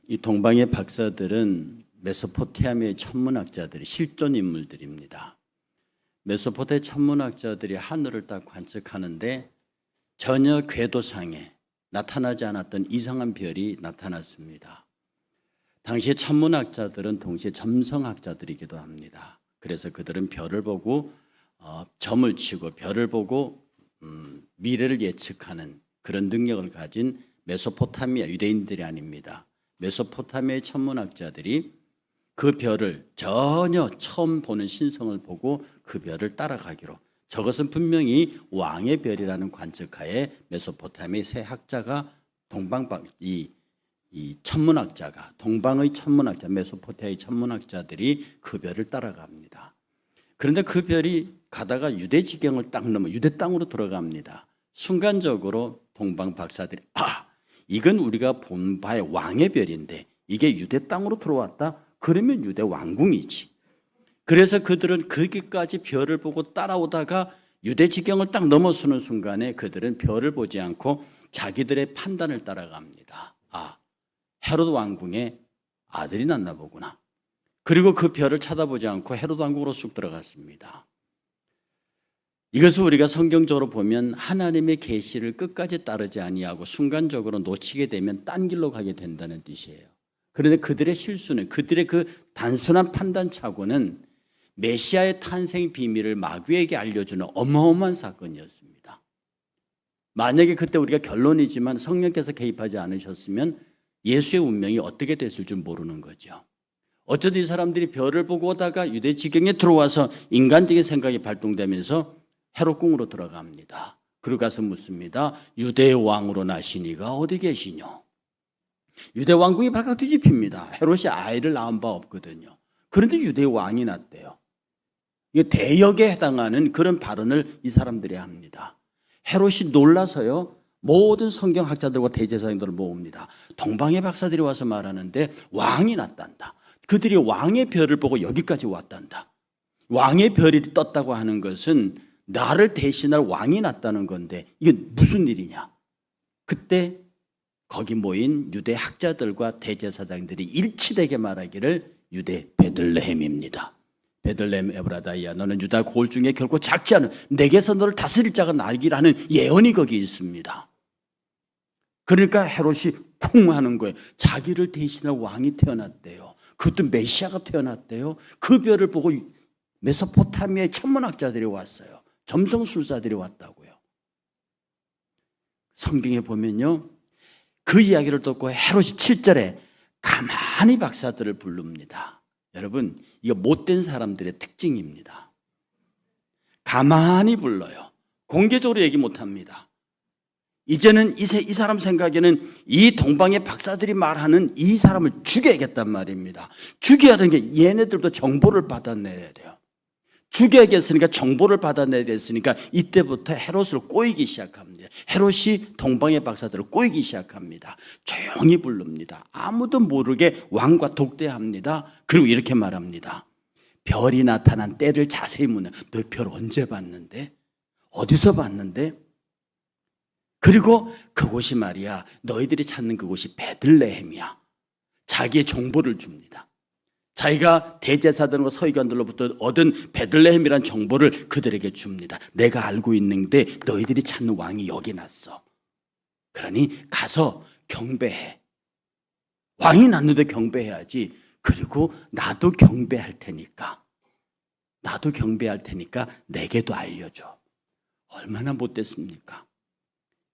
이 동방의 박사들은 메소포타미아의 천문학자들이 실존 인물들입니다. 메소포타미아 천문학자들이 하늘을 딱 관측하는데 전혀 궤도상에 나타나지 않았던 이상한 별이 나타났습니다. 당시 천문학자들은 동시에 점성학자들이기도 합니다. 그래서 그들은 별을 보고 점을 치고 별을 보고 미래를 예측하는 그런 능력을 가진 메소포타미아 유대인들이 아닙니다. 메소포타미아의 천문학자들이 그 별을 전혀 처음 보는 신성을 보고 그 별을 따라가기로, 저것은 분명히 왕의 별이라는 관측하에 메소포타미아의 세 학자가 이 천문학자가 동방의 천문학자 메소포타미아의 천문학자들이 그 별을 따라갑니다. 그런데 그 별이 가다가 유대 지경을 딱 넘어 유대 땅으로 들어갑니다. 순간적으로 동방 박사들이 이건 우리가 본 바의 왕의 별인데 이게 유대 땅으로 들어왔다? 그러면 유대 왕궁이지. 그래서 그들은 거기까지 별을 보고 따라오다가 유대 지경을 딱 넘어서는 순간에 그들은 별을 보지 않고 자기들의 판단을 따라갑니다. 헤로드 왕궁에 아들이 났나 보구나. 그리고 그 별을 쳐다보지 않고 헤로드 왕궁으로 쑥 들어갔습니다. 이것을 우리가 성경적으로 보면 하나님의 계시를 끝까지 따르지 아니하고 순간적으로 놓치게 되면 딴 길로 가게 된다는 뜻이에요. 그런데 그들의 실수는, 그들의 그 단순한 판단착오는 메시아의 탄생 비밀을 마귀에게 알려주는 어마어마한 사건이었습니다. 만약에 그때 우리가 결론이지만 성령께서 개입하지 않으셨으면 예수의 운명이 어떻게 됐을 줄 모르는 거죠. 어쩌다 이 사람들이 별을 보고 오다가 유대 지경에 들어와서 인간적인 생각이 발동되면서 헤롯궁으로 들어갑니다. 그리고 가서 묻습니다. 유대 왕으로 나시니가 어디 계시뇨? 유대 왕궁이 발칵 뒤집힙니다. 헤롯이 아이를 낳은 바 없거든요. 그런데 유대 왕이 났대요. 이게 대역에 해당하는 그런 발언을 이 사람들이 합니다. 헤롯이 놀라서요, 모든 성경학자들과 대제사장들을 모읍니다. 동방의 박사들이 와서 말하는데 왕이 났단다. 그들이 왕의 별을 보고 여기까지 왔단다. 왕의 별이 떴다고 하는 것은 나를 대신할 왕이 났다는 건데 이게 무슨 일이냐. 그때 거기 모인 유대 학자들과 대제사장들이 일치되게 말하기를 유대 베들레헴입니다. 베들레헴 에브라다이야, 너는 유다 고을 중에 결코 작지 않은 내게서 너를 다스릴 자가 나기라는 예언이 거기 있습니다. 그러니까 헤롯이 쿵 하는 거예요. 자기를 대신할 왕이 태어났대요. 그것도 메시아가 태어났대요. 그 별을 보고 메소포타미아의 천문학자들이 왔어요. 점성술사들이 왔다고요. 성경에 보면요, 그 이야기를 듣고 헤롯이 7절에 가만히 박사들을 부릅니다. 여러분, 이거 못된 사람들의 특징입니다. 가만히 불러요. 공개적으로 얘기 못합니다. 이제는 이 사람 생각에는 이 동방의 박사들이 말하는 이 사람을 죽여야겠단 말입니다. 죽여야 되는 게 얘네들도 정보를 받아내야 돼요. 죽여야겠으니까 정보를 받아내야 됐으니까 이때부터 헤롯을 꼬이기 시작합니다. 헤롯이 동방의 박사들을 꼬이기 시작합니다. 조용히 부릅니다. 아무도 모르게 왕과 독대합니다. 그리고 이렇게 말합니다. 별이 나타난 때를 자세히 묻는, 너 별 언제 봤는데? 어디서 봤는데? 그리고 그곳이 말이야, 너희들이 찾는 그곳이 베들레헴이야. 자기의 정보를 줍니다. 자기가 대제사장과 서기관들로부터 얻은 베들레헴이라는 정보를 그들에게 줍니다. 내가 알고 있는데 너희들이 찾는 왕이 여기 났어. 그러니 가서 경배해. 왕이 났는데 경배해야지. 그리고 나도 경배할 테니까 내게도 알려줘. 얼마나 못됐습니까?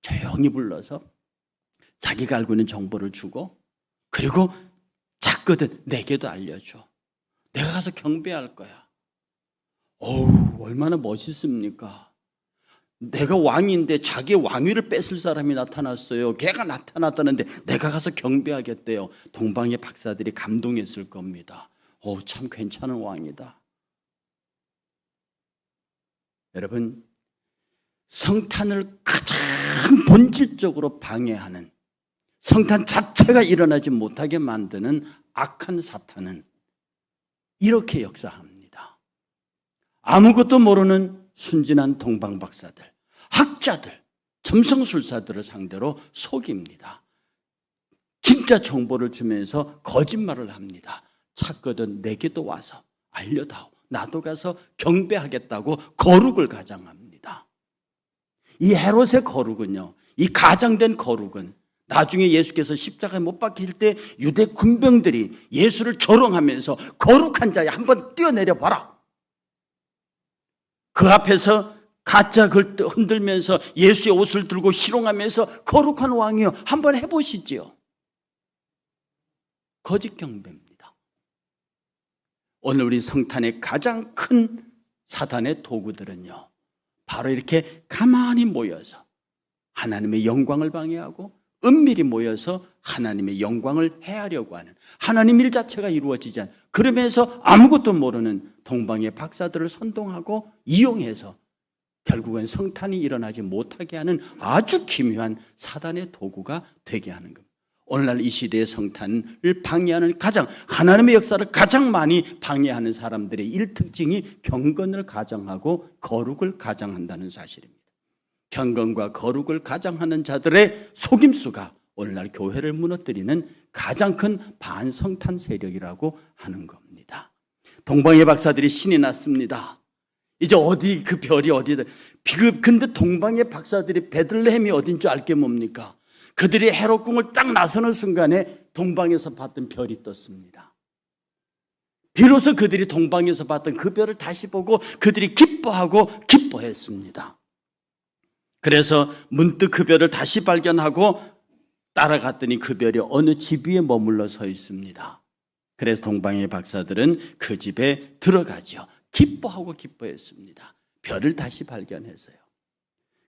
조용히 불러서 자기가 알고 있는 정보를 주고, 그리고 찾거든 내게도 알려줘. 내가 가서 경배할 거야. 얼마나 멋있습니까? 내가 왕인데 자기의 왕위를 뺏을 사람이 나타났어요. 걔가 나타났다는데 내가 가서 경배하겠대요. 동방의 박사들이 감동했을 겁니다. 참 괜찮은 왕이다. 여러분, 성탄을 가장 본질적으로 방해하는, 성탄 자체가 일어나지 못하게 만드는 악한 사탄은 이렇게 역사합니다. 아무것도 모르는 순진한 동방 박사들, 학자들, 점성술사들을 상대로 속입니다. 진짜 정보를 주면서 거짓말을 합니다. 찾거든 내게도 와서 알려다오. 나도 가서 경배하겠다고 거룩을 가장합니다. 이 헤롯의 거룩은요, 이 가장된 거룩은 나중에 예수께서 십자가에 못 박힐 때 유대 군병들이 예수를 조롱하면서 거룩한 자야 한번 뛰어내려 봐라. 그 앞에서 가짜 흔들면서 예수의 옷을 들고 희롱하면서 거룩한 왕이요 한번 해보시지요. 거짓 경배입니다. 오늘 우리 성탄의 가장 큰 사단의 도구들은요, 바로 이렇게 가만히 모여서 하나님의 영광을 방해하고 은밀히 모여서 하나님의 영광을 해하려고 하는, 하나님 일 자체가 이루어지지 않는, 그러면서 아무것도 모르는 동방의 박사들을 선동하고 이용해서 결국은 성탄이 일어나지 못하게 하는 아주 기묘한 사단의 도구가 되게 하는 겁니다. 오늘날 이 시대의 성탄을 방해하는, 하나님의 역사를 가장 많이 방해하는 사람들의 일특징이 경건을 가장하고 거룩을 가장한다는 사실입니다. 경건과 거룩을 가장하는 자들의 속임수가 오늘날 교회를 무너뜨리는 가장 큰 반성탄 세력이라고 하는 겁니다. 동방의 박사들이 신이 났습니다. 이제 어디 그 별이 어디다. 근데 동방의 박사들이 베들레헴이 어딘 줄 알게 뭡니까? 그들이 헤롯궁을 딱 나서는 순간에 동방에서 봤던 별이 떴습니다. 비로소 그들이 동방에서 봤던 그 별을 다시 보고 그들이 기뻐했습니다. 그래서 문득 그 별을 다시 발견하고 따라갔더니 그 별이 어느 집 위에 머물러 서 있습니다. 그래서 동방의 박사들은 그 집에 들어가죠. 기뻐했습니다. 별을 다시 발견해서요.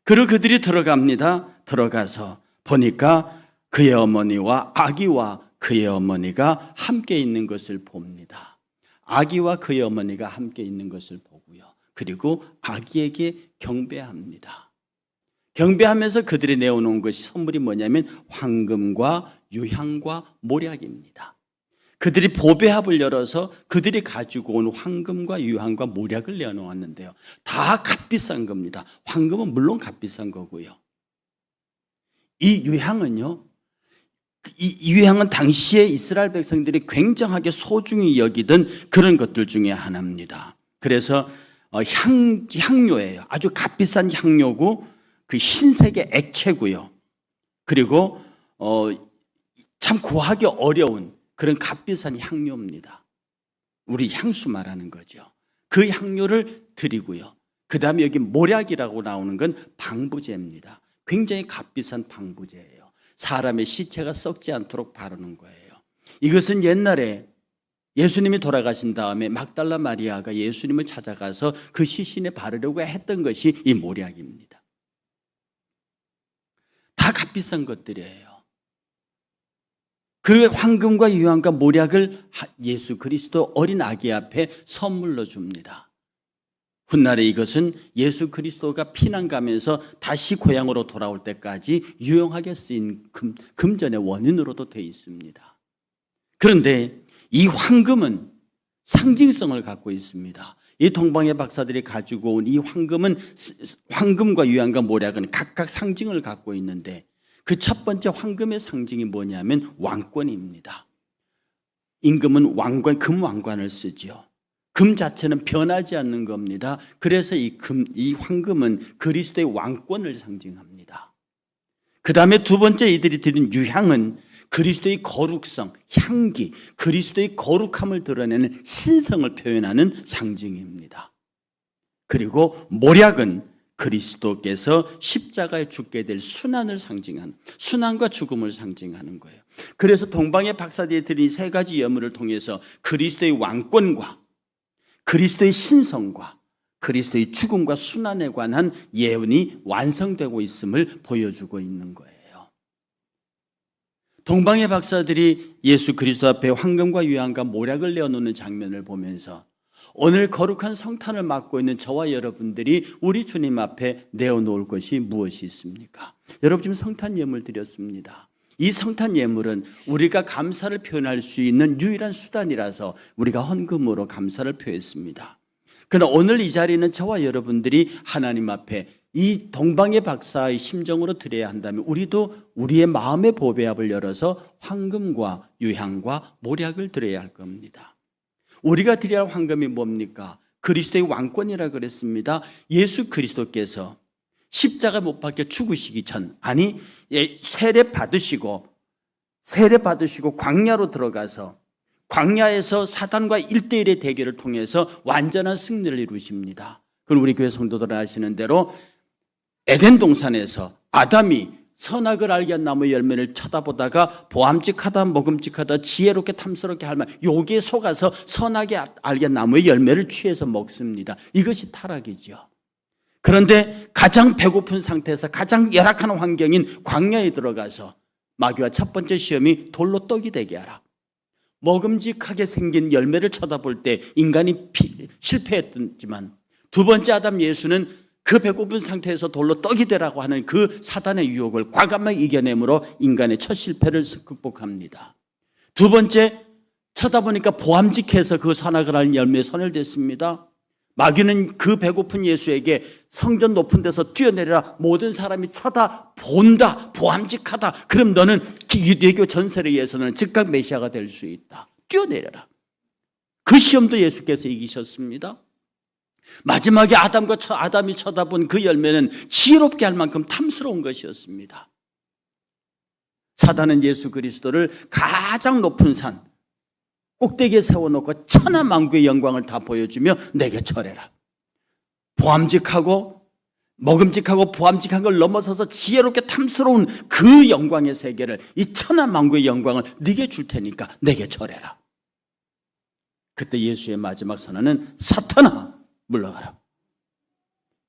그리고 그들이 들어갑니다. 들어가서 보니까 그의 어머니와 아기와 그의 어머니가 함께 있는 것을 봅니다. 아기와 그의 어머니가 함께 있는 것을 보고요. 그리고 아기에게 경배합니다. 경배하면서 그들이 내어놓은 것이 선물이 뭐냐면 황금과 유향과 모략입니다. 그들이 보배합을 열어서 그들이 가지고 온 황금과 유향과 모략을 내어놓았는데요. 다 값비싼 겁니다. 황금은 물론 값비싼 거고요. 이 유향은요, 이 유향은 당시에 이스라엘 백성들이 굉장하게 소중히 여기던 그런 것들 중에 하나입니다. 그래서 향료예요. 아주 값비싼 향료고 그 흰색의 액체고요. 그리고 참 구하기 어려운 그런 값비싼 향료입니다. 우리 향수 말하는 거죠. 그 향료를 드리고요. 그 다음에 여기 모략이라고 나오는 건 방부제입니다. 굉장히 값비싼 방부제예요. 사람의 시체가 썩지 않도록 바르는 거예요. 이것은 옛날에 예수님이 돌아가신 다음에 막달라 마리아가 예수님을 찾아가서 그 시신에 바르려고 했던 것이 이 모략입니다. 다 값비싼 것들이에요. 그 황금과 유향과 모략을 예수 그리스도 어린 아기 앞에 선물로 줍니다. 훗날에 이것은 예수 그리스도가 피난 가면서 다시 고향으로 돌아올 때까지 유용하게 쓰인 금전의 원인으로도 되어 있습니다. 그런데 이 황금은 상징성을 갖고 있습니다. 이 동방의 박사들이 가지고 온 이 황금은, 황금과 유향과 모략은 각각 상징을 갖고 있는데 그 첫 번째 황금의 상징이 뭐냐면 왕권입니다. 임금은 왕관, 금왕관을 쓰지요. 금 자체는 변하지 않는 겁니다. 그래서 이 황금은 그리스도의 왕권을 상징합니다. 그 다음에 두 번째 이들이 드린 유향은 그리스도의 거룩성, 향기, 그리스도의 거룩함을 드러내는 신성을 표현하는 상징입니다. 그리고 모략은 그리스도께서 십자가에 죽게 될 순환을 상징하는, 순환과 죽음을 상징하는 거예요. 그래서 동방의 박사들이 드린 세 가지 예물을 통해서 그리스도의 왕권과 그리스도의 신성과 그리스도의 죽음과 순환에 관한 예언이 완성되고 있음을 보여주고 있는 거예요. 동방의 박사들이 예수 그리스도 앞에 황금과 유향과 모략을 내어놓는 장면을 보면서 오늘 거룩한 성탄을 맞고 있는 저와 여러분들이 우리 주님 앞에 내어놓을 것이 무엇이 있습니까? 여러분 지금 성탄 예물 드렸습니다. 이 성탄 예물은 우리가 감사를 표현할 수 있는 유일한 수단이라서 우리가 헌금으로 감사를 표했습니다. 그러나 오늘 이 자리는 저와 여러분들이 하나님 앞에 이 동방의 박사의 심정으로 드려야 한다면 우리도 우리의 마음의 보배압을 열어서 황금과 유향과 모략을 드려야 할 겁니다. 우리가 드려야 할 황금이 뭡니까? 그리스도의 왕권이라 그랬습니다. 예수 그리스도께서 십자가 못 박혀 죽으시기 전, 아니 세례 받으시고 광야로 들어가서 광야에서 사단과 1대1의 대결을 통해서 완전한 승리를 이루십니다. 그럼 우리 교회 성도들은 아시는 대로 에덴 동산에서 아담이 선악을 알게 한 나무 열매를 쳐다보다가 보암직하다 먹음직하다 지혜롭게 탐스럽게 할 만 여기에 속아서 선악에 알게 한 나무의 열매를 취해서 먹습니다. 이것이 타락이죠. 그런데 가장 배고픈 상태에서 가장 열악한 환경인 광야에 들어가서 마귀와 첫 번째 시험이 돌로 떡이 되게 하라. 먹음직하게 생긴 열매를 쳐다볼 때 인간이 실패했지만 두 번째 아담 예수는 그 배고픈 상태에서 돌로 떡이 되라고 하는 그 사단의 유혹을 과감하게 이겨내므로 인간의 첫 실패를 극복합니다. 두 번째, 쳐다보니까 보암직해서 그 선악을 알 열매에 손을 댔습니다. 마귀는 그 배고픈 예수에게 성전 높은 데서 뛰어내려라, 모든 사람이 쳐다본다, 보암직하다, 그럼 너는 유대교 전설에 의해서는 즉각 메시아가 될 수 있다, 뛰어내려라. 그 시험도 예수께서 이기셨습니다. 마지막에 아담이 쳐다본 그 열매는 지혜롭게 할 만큼 탐스러운 것이었습니다. 사단은 예수 그리스도를 가장 높은 산 꼭대기에 세워놓고 천하만국의 영광을 다 보여주며 내게 절해라. 보암직하고 먹음직하고 보암직한 걸 넘어서서 지혜롭게 탐스러운 그 영광의 세계를, 이 천하만국의 영광을 네게 줄 테니까 내게 절해라. 그때 예수의 마지막 선언은 사탄아 물러가라.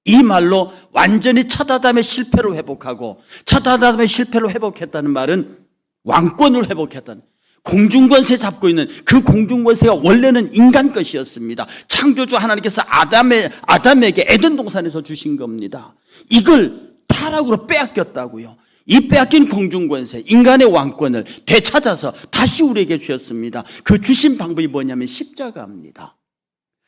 이 말로 완전히 첫 아담의 실패로 회복하고, 첫 아담의 실패로 회복했다는 말은 왕권을 회복했다는, 공중권세 잡고 있는 그 공중권세가 원래는 인간 것이었습니다. 창조주 하나님께서 아담에게 에덴 동산에서 주신 겁니다. 이걸 타락으로 빼앗겼다고요. 이 빼앗긴 공중권세, 인간의 왕권을 되찾아서 다시 우리에게 주셨습니다. 그 주신 방법이 뭐냐면 십자가입니다.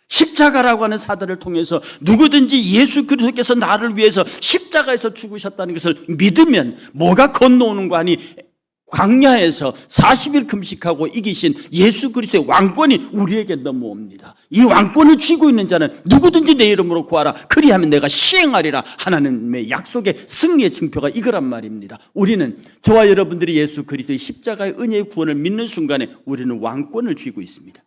십자가라고 하는 사단을 통해서 누구든지 예수 그리스도께서 나를 위해서 십자가에서 죽으셨다는 것을 믿으면 뭐가 건너오는 거 아니, 광야에서 40일 금식하고 이기신 예수 그리스도의 왕권이 우리에게 넘어옵니다. 이 왕권을 쥐고 있는 자는 누구든지 내 이름으로 구하라, 그리하면 내가 시행하리라. 하나님의 약속의 승리의 증표가 이거란 말입니다. 우리는, 저와 여러분들이 예수 그리스도의 십자가의 은혜의 구원을 믿는 순간에 우리는 왕권을 쥐고 있습니다.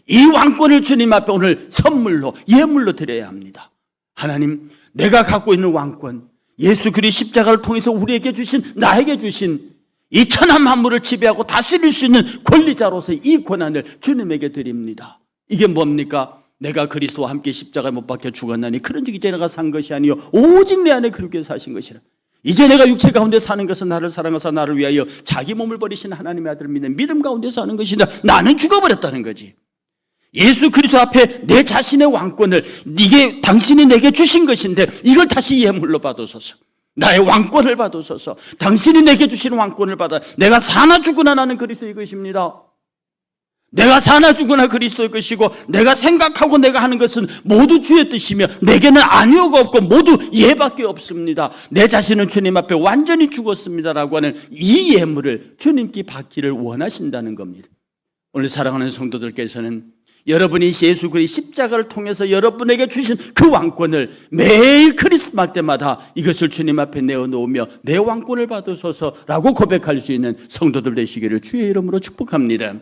이 왕권을 주님 앞에 오늘 선물로, 예물로 드려야 합니다. 하나님, 내가 갖고 있는 왕권, 예수 그리스도 십자가를 통해서 우리에게 주신, 나에게 주신 이 천하 만물을 지배하고 다스릴 수 있는 권리자로서 이 권한을 주님에게 드립니다. 이게 뭡니까? 내가 그리스도와 함께 십자가에 못 박혀 죽었나니 그런즉 이제 내가 산 것이 아니요 오직 내 안에 그렇게 사신 것이라. 이제 내가 육체 가운데 사는 것은 나를 사랑하사 나를 위하여 자기 몸을 버리신 하나님의 아들을 믿는 믿음 가운데 사는 것이다. 나는 죽어버렸다는 거지. 예수 그리스도 앞에 내 자신의 왕권을 당신이 내게 주신 것인데 이걸 다시 예물로 받으소서. 나의 왕권을 받으소서. 당신이 내게 주신 왕권을 받아 내가 사나 죽으나 나는 그리스도의 것입니다. 내가 사나 죽으나 그리스도의 것이고, 내가 생각하고 내가 하는 것은 모두 주의 뜻이며 내게는 아니오가 없고 모두 예밖에 없습니다. 내 자신은 주님 앞에 완전히 죽었습니다라고 하는 이 예물을 주님께 받기를 원하신다는 겁니다. 오늘 사랑하는 성도들께서는 여러분이 예수 그리스도의 십자가를 통해서 여러분에게 주신 그 왕권을 매일 크리스마스 때마다 이것을 주님 앞에 내어놓으며 내 왕권을 받으소서라고 고백할 수 있는 성도들 되시기를 주의 이름으로 축복합니다.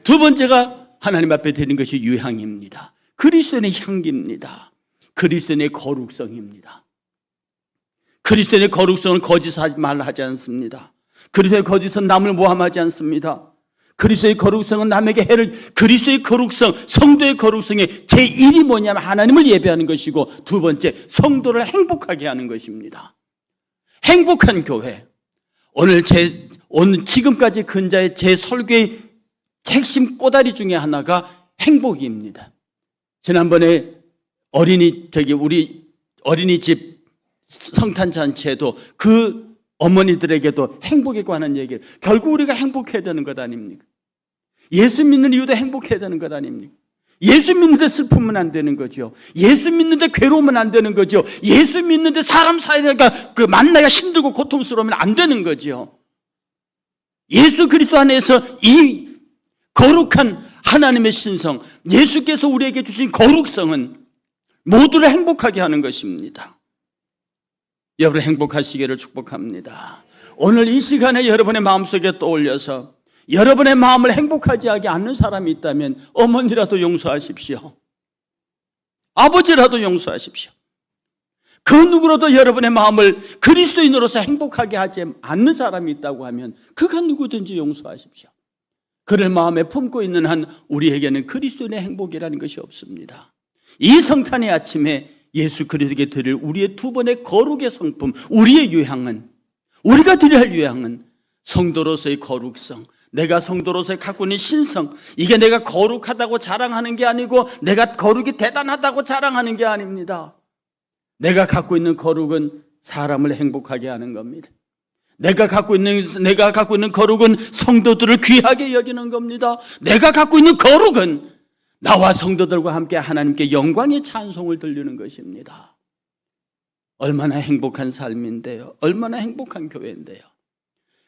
두 번째가 하나님 앞에 드리는 것이 유향입니다. 그리스도의 향기입니다. 그리스도의 거룩성입니다. 그리스도의 거룩성은 거짓말 하지 않습니다. 그리스도의 거짓은 남을 모함하지 않습니다. 그리스도의 거룩성은 남에게 해를, 그리스도의 거룩성, 성도의 거룩성의 제1이 뭐냐면 하나님을 예배하는 것이고, 두 번째 성도를 행복하게 하는 것입니다. 행복한 교회. 오늘 지금까지 근자의 제 설교의 핵심 꼬다리 중에 하나가 행복입니다. 지난번에 우리 어린이집 성탄잔치에도 그 어머니들에게도 행복에 관한 얘기를, 결국 우리가 행복해야 되는 것 아닙니까? 예수 믿는 이유도 행복해야 되는 것 아닙니까? 예수 믿는데 슬프면 안 되는 거죠. 예수 믿는데 괴로우면 안 되는 거죠. 예수 믿는데 사람 사이가 만나기가 힘들고 고통스러우면 안 되는 거죠. 예수 그리스도 안에서 이 거룩한 하나님의 신성, 예수께서 우리에게 주신 거룩성은 모두를 행복하게 하는 것입니다. 여러분 행복하시기를 축복합니다. 오늘 이 시간에 여러분의 마음속에 떠올려서 여러분의 마음을 행복하지 하지 않는 사람이 있다면 어머니라도 용서하십시오. 아버지라도 용서하십시오. 그 누구라도 여러분의 마음을 그리스도인으로서 행복하게 하지 않는 사람이 있다고 하면 그가 누구든지 용서하십시오. 그를 마음에 품고 있는 한 우리에게는 그리스도인의 행복이라는 것이 없습니다. 이 성탄의 아침에 예수 그리스도에게 드릴 우리의 두 번의 거룩의 성품, 우리의 유향은, 우리가 드려야 할 유향은 성도로서의 거룩성, 내가 성도로서 갖고 있는 신성, 이게 내가 거룩하다고 자랑하는 게 아니고 내가 거룩이 대단하다고 자랑하는 게 아닙니다. 내가 갖고 있는 거룩은 사람을 행복하게 하는 겁니다. 내가 갖고 있는 거룩은 성도들을 귀하게 여기는 겁니다. 내가 갖고 있는 거룩은 나와 성도들과 함께 하나님께 영광의 찬송을 들리는 것입니다. 얼마나 행복한 삶인데요. 얼마나 행복한 교회인데요.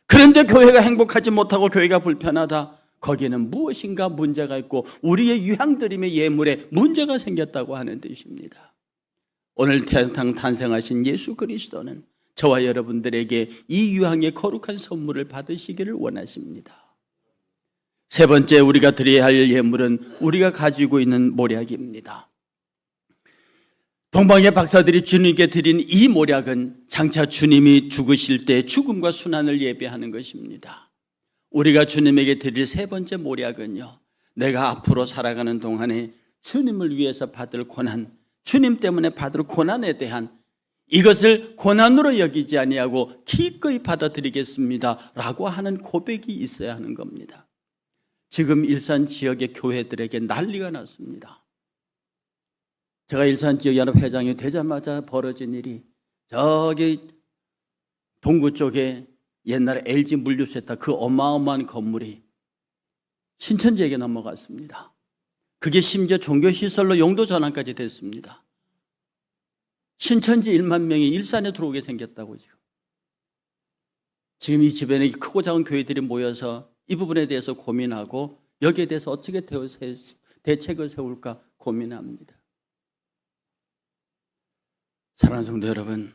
그런데 교회가 행복하지 못하고 교회가 불편하다. 거기에는 무엇인가 문제가 있고 우리의 유향드림의 예물에 문제가 생겼다고 하는 뜻입니다. 오늘 태어나 탄생하신 예수 그리스도는 저와 여러분들에게 이 유향의 거룩한 선물을 받으시기를 원하십니다. 세 번째 우리가 드려야 할 예물은 우리가 가지고 있는 모략입니다. 동방의 박사들이 주님께 드린 이 모략은 장차 주님이 죽으실 때 죽음과 순환을 예배하는 것입니다. 우리가 주님에게 드릴 세 번째 모략은요, 내가 앞으로 살아가는 동안에 주님을 위해서 받을 고난, 주님 때문에 받을 고난에 대한 이것을 고난으로 여기지 아니하고 기꺼이 받아들이겠습니다 라고 하는 고백이 있어야 하는 겁니다. 지금 일산 지역의 교회들에게 난리가 났습니다. 제가 일산 지역연합 회장이 되자마자 벌어진 일이 저기 동구 쪽에 옛날에 LG 물류센터 그 어마어마한 건물이 신천지에게 넘어갔습니다. 그게 심지어 종교시설로 용도 전환까지 됐습니다. 신천지 1만 명이 일산에 들어오게 생겼다고 지금 이 주변에 크고 작은 교회들이 모여서 이 부분에 대해서 고민하고 여기에 대해서 어떻게 대책을 세울까 고민합니다. 사랑하는 성도 여러분,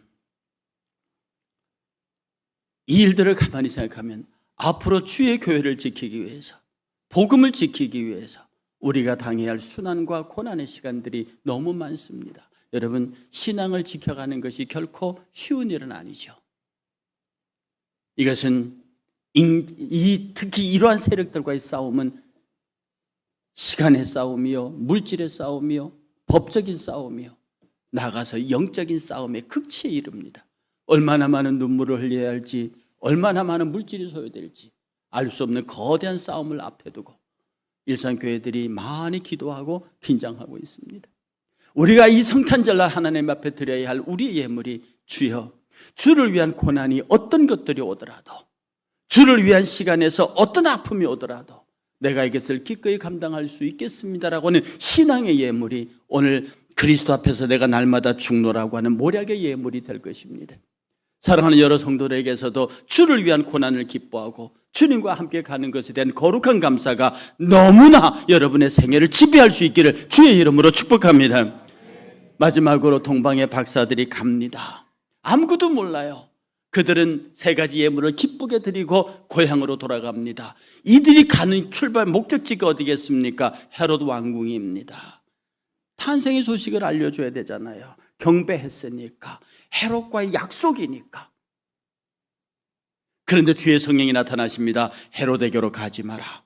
이 일들을 가만히 생각하면 앞으로 주의 교회를 지키기 위해서, 복음을 지키기 위해서 우리가 당해야 할 순환과 고난의 시간들이 너무 많습니다. 여러분, 신앙을 지켜가는 것이 결코 쉬운 일은 아니죠. 이것은 특히 이러한 세력들과의 싸움은 시간의 싸움이요, 물질의 싸움이요, 법적인 싸움이요, 나가서 영적인 싸움의 극치에 이릅니다. 얼마나 많은 눈물을 흘려야 할지, 얼마나 많은 물질이 소요될지 알 수 없는 거대한 싸움을 앞에 두고 일산교회들이 많이 기도하고 긴장하고 있습니다. 우리가 이 성탄절날 하나님 앞에 드려야 할 우리의 예물이 주여, 주를 위한 고난이 어떤 것들이 오더라도, 주를 위한 시간에서 어떤 아픔이 오더라도 내가 이것을 기꺼이 감당할 수 있겠습니다라고 하는 신앙의 예물이 오늘 그리스도 앞에서 내가 날마다 죽노라고 하는 모략의 예물이 될 것입니다. 사랑하는 여러 성도들에게서도 주를 위한 고난을 기뻐하고 주님과 함께 가는 것에 대한 거룩한 감사가 너무나 여러분의 생애를 지배할 수 있기를 주의 이름으로 축복합니다. 마지막으로 동방의 박사들이 갑니다. 아무것도 몰라요. 그들은 세 가지 예물을 기쁘게 드리고 고향으로 돌아갑니다. 이들이 가는 출발 목적지가 어디겠습니까? 헤롯 왕궁입니다. 탄생의 소식을 알려줘야 되잖아요. 경배했으니까, 헤롯과의 약속이니까. 그런데 주의 성령이 나타나십니다. 헤롯에게로 가지 마라.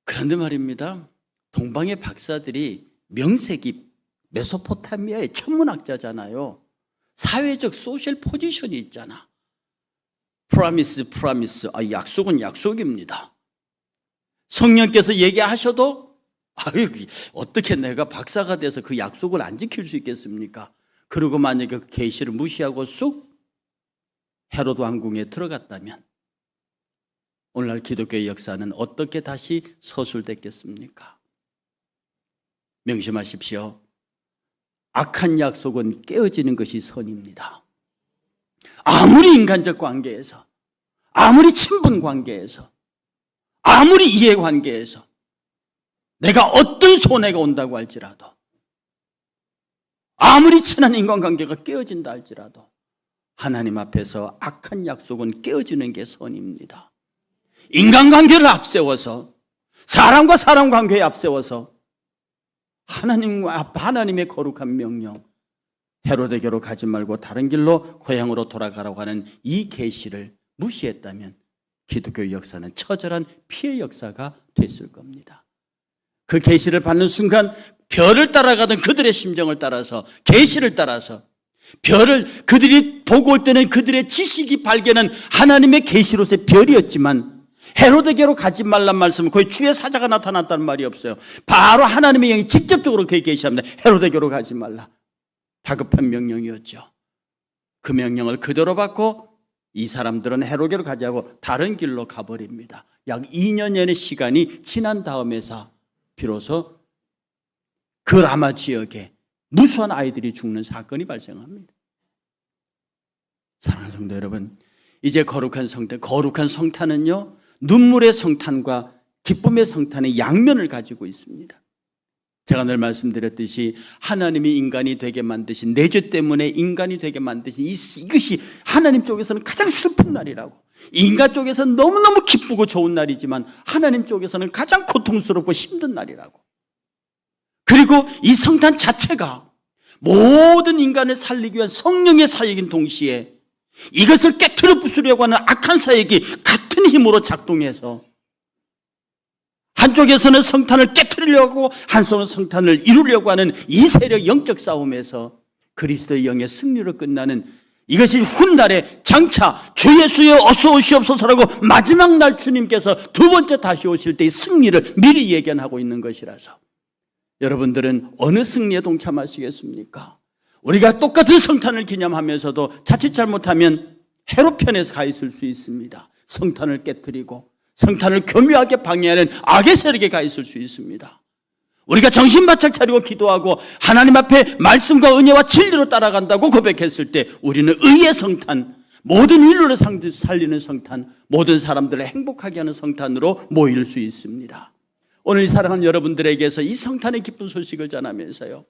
그런데 말입니다, 동방의 박사들이 명색이 메소포타미아의 천문학자잖아요. 사회적 소셜 포지션이 있잖아. 프라미스, 약속은 약속입니다. 성령께서 얘기하셔도 어떻게 내가 박사가 돼서 그 약속을 안 지킬 수 있겠습니까? 그리고 만약에 그 계시를 무시하고 쑥 헤롯 왕궁에 들어갔다면 오늘날 기독교의 역사는 어떻게 다시 서술됐겠습니까? 명심하십시오. 악한 약속은 깨어지는 것이 선입니다. 아무리 인간적 관계에서, 아무리 친분 관계에서, 아무리 이해 관계에서 내가 어떤 손해가 온다고 할지라도, 아무리 친한 인간관계가 깨어진다 할지라도 하나님 앞에서 악한 약속은 깨어지는 게 선입니다. 인간관계를 앞세워서, 사람과 사람 관계에 앞세워서 하나님의 거룩한 명령, 헤로데게로 가지 말고 다른 길로 고향으로 돌아가라고 하는 이 계시를 무시했다면 기독교 역사는 처절한 피해 역사가 됐을 겁니다. 그 계시를 받는 순간 별을 따라가던 그들의 심정을 따라서, 계시를 따라서, 별을 그들이 보고 올 때는 그들의 지식이 발견한 하나님의 계시로서의 별이었지만, 헤로데게로 가지 말란 말씀은 거의 주의 사자가 나타났다는 말이 없어요. 바로 하나님의 영이 직접적으로 그에게 계시합니다. 헤로데게로 가지 말라. 다급한 명령이었죠. 그 명령을 그대로 받고 이 사람들은 헤로데게로 가지 않고 다른 길로 가버립니다. 약 2년여의 시간이 지난 다음에서 비로소 그 라마 지역에 무수한 아이들이 죽는 사건이 발생합니다. 사랑하는 성도 여러분, 이제 거룩한 성탄은요, 눈물의 성탄과 기쁨의 성탄의 양면을 가지고 있습니다. 제가 늘 말씀드렸듯이 하나님이 인간이 되게 만드신, 내 죄 때문에 인간이 되게 만드신 이것이 하나님 쪽에서는 가장 슬픈 날이라고, 인간 쪽에서는 너무너무 기쁘고 좋은 날이지만 하나님 쪽에서는 가장 고통스럽고 힘든 날이라고. 그리고 이 성탄 자체가 모든 인간을 살리기 위한 성령의 사역인 동시에 이것을 깨트려 부수려고 하는 악한 사역이 같은 힘으로 작동해서 한쪽에서는 성탄을 깨트리려고 하고 한쪽은 성탄을 이루려고 하는 이 세력 영적 싸움에서 그리스도의 영의 승리로 끝나는, 이것이 훗날에 장차 주 예수여 어서 오시옵소서라고 마지막 날 주님께서 두 번째 다시 오실 때의 승리를 미리 예견하고 있는 것이라서 여러분들은 어느 승리에 동참하시겠습니까? 우리가 똑같은 성탄을 기념하면서도 자칫 잘못하면 헤롯편에서 가 있을 수 있습니다. 성탄을 깨뜨리고 성탄을 교묘하게 방해하는 악의 세력에 가 있을 수 있습니다. 우리가 정신 바짝 차리고 기도하고 하나님 앞에 말씀과 은혜와 진리로 따라간다고 고백했을 때 우리는 의의 성탄, 모든 인류를 살리는 성탄, 모든 사람들을 행복하게 하는 성탄으로 모일 수 있습니다. 오늘 이 사랑하는 여러분들에게서 이 성탄의 기쁜 소식을 전하면서요,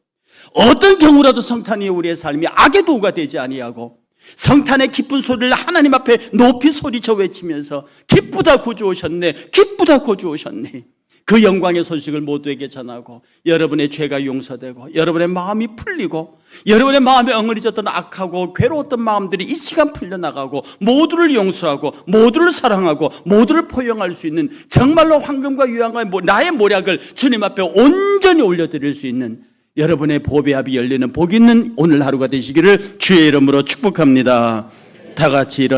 어떤 경우라도 성탄이 우리의 삶이 악의 도구가 되지 아니하고 성탄의 기쁜 소리를 하나님 앞에 높이 소리쳐 외치면서 기쁘다 구주 오셨네, 기쁘다 구주 오셨네, 그 영광의 소식을 모두에게 전하고 여러분의 죄가 용서되고 여러분의 마음이 풀리고 여러분의 마음에 엉어리졌던 악하고 괴로웠던 마음들이 이 시간 풀려나가고 모두를 용서하고 모두를 사랑하고 모두를 포용할 수 있는, 정말로 황금과 유황과 나의 모략을 주님 앞에 온전히 올려드릴 수 있는 여러분의 보배합이 열리는 복 있는 오늘 하루가 되시기를 주의 이름으로 축복합니다. 다 같이 일어나